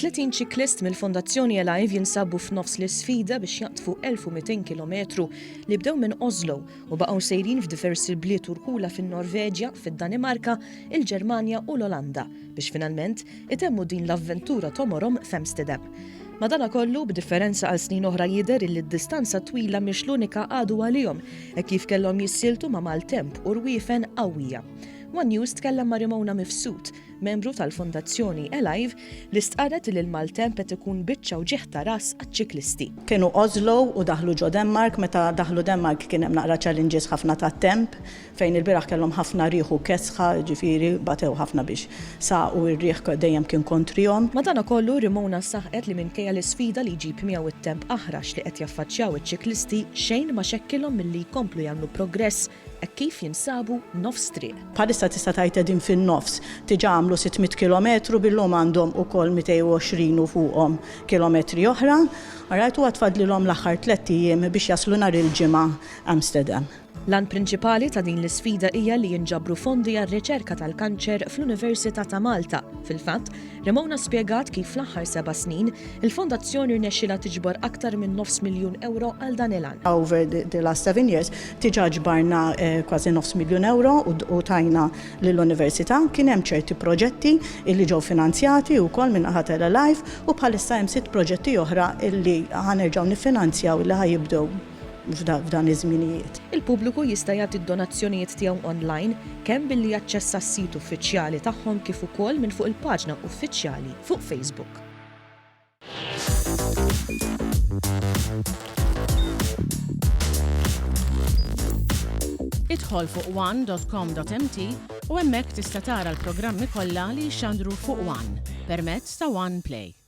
Tletin ċiklist mill-Fondazzjoni Alive jinsabu f'nofs l-Sfida biex jaqtfu 1200 kilometru li bdew minn Oslo u baqgħu sejrin f'diversi bliet u rkula fin-Norveġja, fid-Danimarka, il-Ġermanja u l-Olanda biex finalment itemmu din l-avventura tomorhom f'Amsterdam. Madankollu b'differenza għal snin oħra jidher li d-distanza twila mhix l-unika għadu għalihom hekk kif kellhom jissiltu ma' Maltemp u rwiefen qawwija. One News tkellem ma' Rimona Mifsud, membru tal-Fondazzjoni Alive, li stqarret li l-Maltemp qed ikun biċċa u ġieħ ta' ras għaċ-ċiklisti. Kienu Oslo u daħlu ġo Denmark, meta daħlu Denmark kien hemm naqra challenges ħafna tat-temp, fejn il-biraħ kellhom ħafna rieħu kesħa, ġifieri batew ħafna biex saqu r-rieħ dejjem kien kontrihom. Madankollu Rimona saħqet li minkejja l-isfida li jġib miegħu it-temp aħrax li qed jaffaċċjaw iċ-ċiklisti xejn ma xekkilhom milli jkomplu jagħmlu progress hekk kif jinsabu nofs triq. Bħalissa tista' tgħid qegħdin fin-nofs, diġà għamlu 600 kilometru billum għandhom ukoll 220 u fuqhom kilometri oħra. Arajt huwa tfadlilhom l-aħħar 3 ijiem biex jaslu nhar il-ġimgħa Amsterdam. L-għan prinċipali ta' din l-isfida hija li jinġabru fondi għar-riċerka tal-kanċer fl-Università ta' Malta. Fil-fatt, Rimona spjegat kif fl-aħħar 7 snin il-fondazzjoni rnexxilha tiġbor aktar minn €900,000 għal dan il-għan. Over the last 7 years tiġà ġbarna kważi €900,000 u tajna lill-Università. Kien hemm ċerti proġetti illi ġew finanzjati wkoll minn naħa tal-Alive u bħalissa hemm 6 proġetti oħra illi ħanerġgħu niffinanzjaw illi ħajibdew f'dan iż-żminijiet. Il-pubbliku jista' jagħti d-donazzjonijiet tiegħu online kemm billi jaċċessa s-sit uffiċjali tagħhom kif ukoll minn fuq il-paġna uffiċjali fuq Facebook. Idħol fuq one.com.mt u hemmhekk tista' tara l-programmi kollha li jxandru fuq One permezz ta' One Play.